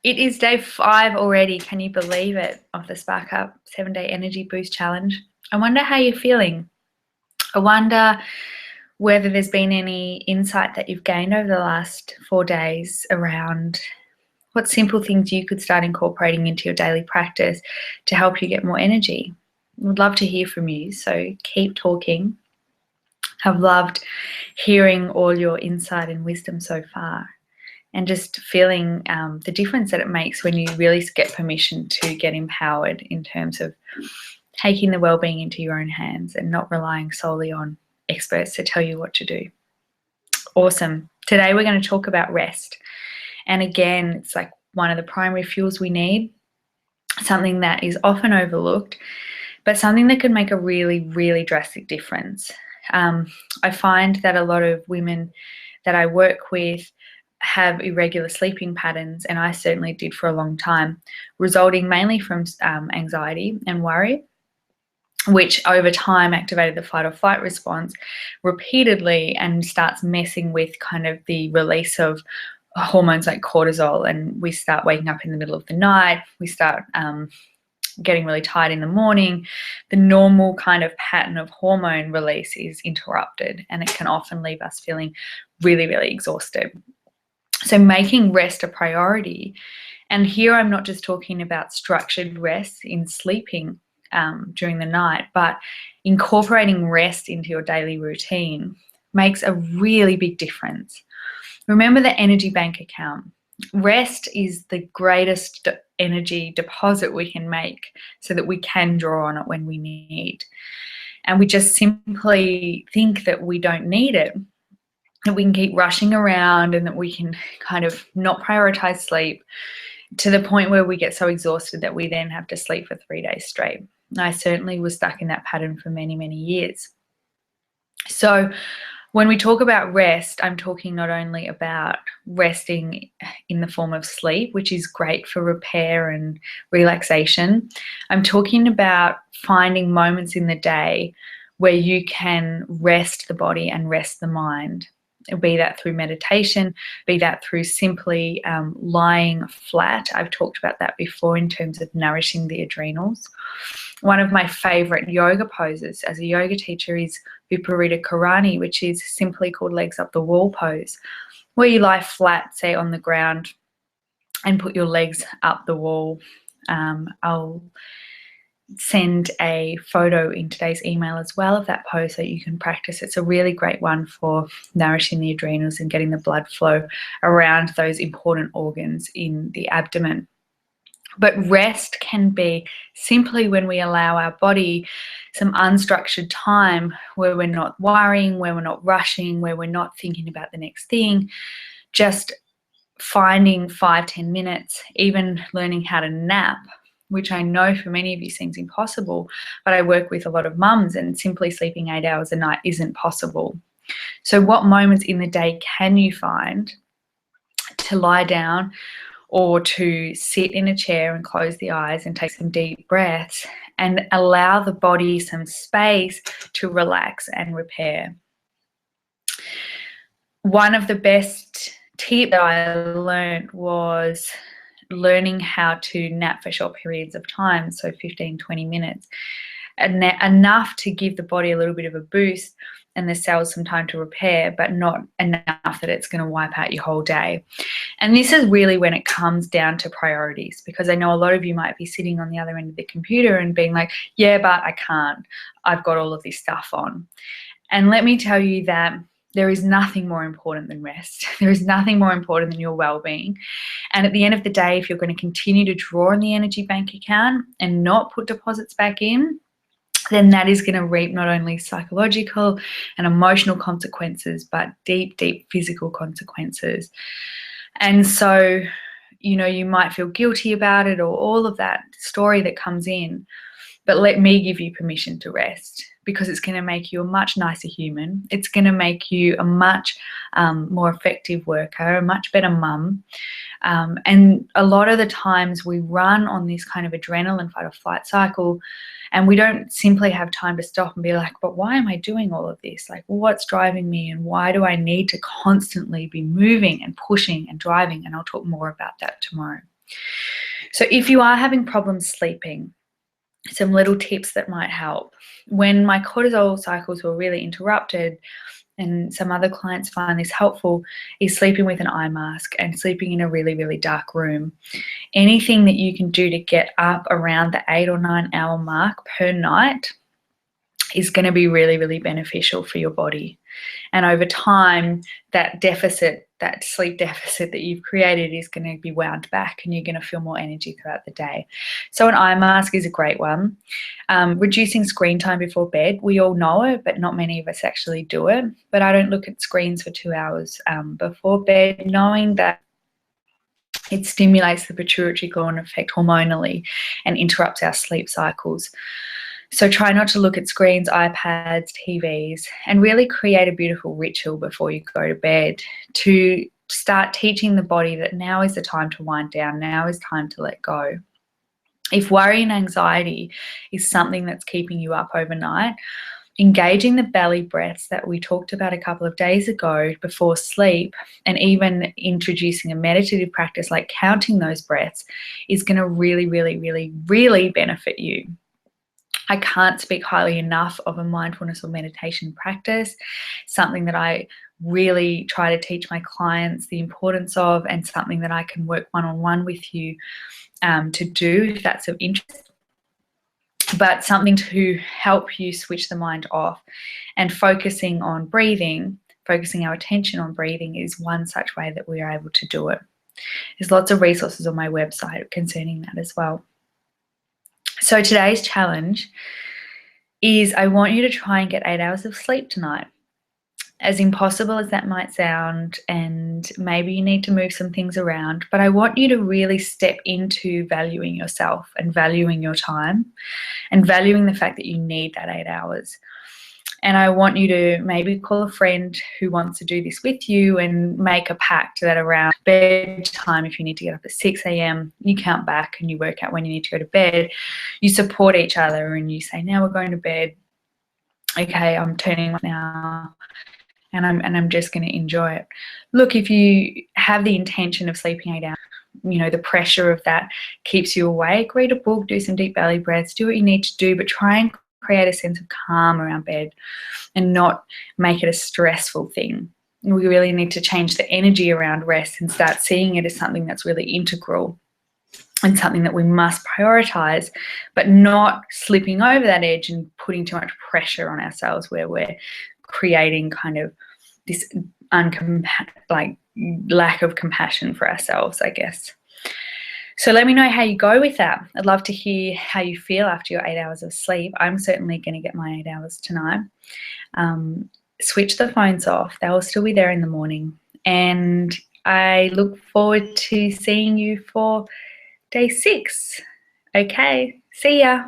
It is day 5 already. Can you believe it? Of the Spark Up 7-Day Energy Boost Challenge. I wonder how you're feeling. I wonder whether there's been any insight that you've gained over the last 4 days around what simple things you could start incorporating into your daily practice to help you get more energy. Would love to hear from you, so keep talking. I've loved hearing all your insight and wisdom so far, and just feeling the difference that it makes when you really get permission to get empowered in terms of taking the well-being into your own hands and not relying solely on experts to tell you what to do. Awesome. Today we're going to talk about rest. And again, it's like one of the primary fuels we need, something that is often overlooked, but something that can make a really, really drastic difference. I find that a lot of women that I work with have irregular sleeping patterns, and I certainly did for a long time, resulting mainly from anxiety and worry, which over time activated the fight or flight response repeatedly and starts messing with kind of the release of hormones like cortisol, and we start waking up in the middle of the night, we start getting really tired in the morning. The normal kind of pattern of hormone release is interrupted, and it can often leave us feeling really, really exhausted. So making rest a priority, and here I'm not just talking about structured rest in sleeping during the night, but incorporating rest into your daily routine makes a really big difference. Remember the energy bank account. Rest is the greatest energy deposit we can make so that we can draw on it when we need. And we just simply think that we don't need it, that we can keep rushing around and that we can kind of not prioritize sleep to the point where we get so exhausted that we then have to sleep for 3 days straight. I certainly was stuck in that pattern for many, many years. So when we talk about rest, I'm talking not only about resting in the form of sleep, which is great for repair and relaxation. I'm talking about finding moments in the day where you can rest the body and rest the mind. Be that through meditation, be that through simply lying flat. I've talked about that before in terms of nourishing the adrenals. One of my favorite yoga poses as a yoga teacher is Viparita Karani, which is simply called legs up the wall pose, where you lie flat, say on the ground, and put your legs up the wall. I'll send a photo in today's email as well of that pose so you can practice. It's a really great one for nourishing the adrenals and getting the blood flow around those important organs in the abdomen. But rest can be simply when we allow our body some unstructured time where we're not worrying, where we're not rushing, where we're not thinking about the next thing, just finding 5-10 minutes, even learning how to nap, which I know for many of you seems impossible, but I work with a lot of mums and simply sleeping 8 hours a night isn't possible. So what moments in the day can you find to lie down or to sit in a chair and close the eyes and take some deep breaths and allow the body some space to relax and repair? One of the best tips that I learned was learning how to nap for short periods of time, so 15-20 minutes, enough to give the body a little bit of a boost and the cells some time to repair, but not enough that it's going to wipe out your whole day. And this is really when it comes down to priorities, because I know a lot of you might be sitting on the other end of the computer and being like, yeah, but I can't. I've got all of this stuff on. And let me tell you that there is nothing more important than rest. There is nothing more important than your well-being. And at the end of the day, if you're going to continue to draw on the energy bank account and not put deposits back in, then that is going to reap not only psychological and emotional consequences, but deep, deep physical consequences. And so, you know, you might feel guilty about it or all of that story that comes in, but let me give you permission to rest, because it's going to make you a much nicer human. It's going to make you a much more effective worker, a much better mum. And a lot of the times we run on this kind of adrenaline fight or flight cycle, and we don't simply have time to stop and be like, but why am I doing all of this? Like, what's driving me, and why do I need to constantly be moving and pushing and driving? And I'll talk more about that tomorrow. So if you are having problems sleeping, some little tips that might help. When my cortisol cycles were really interrupted, and some other clients find this helpful, is sleeping with an eye mask and sleeping in a really, really dark room. Anything that you can do to get up around the 8 or 9 hour mark per night is going to be really, really beneficial for your body. And over time, that deficit, that sleep deficit that you've created is going to be wound back, and you're going to feel more energy throughout the day. So an eye mask is a great one. Reducing screen time before bed. We all know it, but not many of us actually do it. But I don't look at screens for 2 hours before bed, knowing that it stimulates the pituitary gland effect hormonally and interrupts our sleep cycles. So try not to look at screens, iPads, TVs, and really create a beautiful ritual before you go to bed to start teaching the body that now is the time to wind down, now is time to let go. If worry and anxiety is something that's keeping you up overnight, engaging the belly breaths that we talked about a couple of days ago before sleep, and even introducing a meditative practice like counting those breaths, is going to really, really, really, really benefit you. I can't speak highly enough of a mindfulness or meditation practice, something that I really try to teach my clients the importance of, and something that I can work one-on-one with you to do if that's of interest. But something to help you switch the mind off, and focusing on breathing, focusing our attention on breathing is one such way that we are able to do it. There's lots of resources on my website concerning that as well. So today's challenge is, I want you to try and get 8 hours of sleep tonight. As impossible as that might sound, and maybe you need to move some things around, but I want you to really step into valuing yourself and valuing your time and valuing the fact that you need that 8 hours. And I want you to maybe call a friend who wants to do this with you and make a pact that around bedtime, if you need to get up at 6 a.m., you count back and you work out when you need to go to bed. You support each other and you say, now we're going to bed. Okay, I'm turning now. And I'm just going to enjoy it. Look, if you have the intention of sleeping 8 hours, the pressure of that keeps you awake, read a book, do some deep belly breaths, do what you need to do, but try and create a sense of calm around bed and not make it a stressful thing. We really need to change the energy around rest and start seeing it as something that's really integral and something that we must prioritize, but not slipping over that edge and putting too much pressure on ourselves where we're creating kind of this lack of compassion for ourselves, I guess. So let me know how you go with that. I'd love to hear how you feel after your 8 hours of sleep. I'm certainly going to get my 8 hours tonight. Switch the phones off. They will still be there in the morning. And I look forward to seeing you for day 6. Okay, see ya.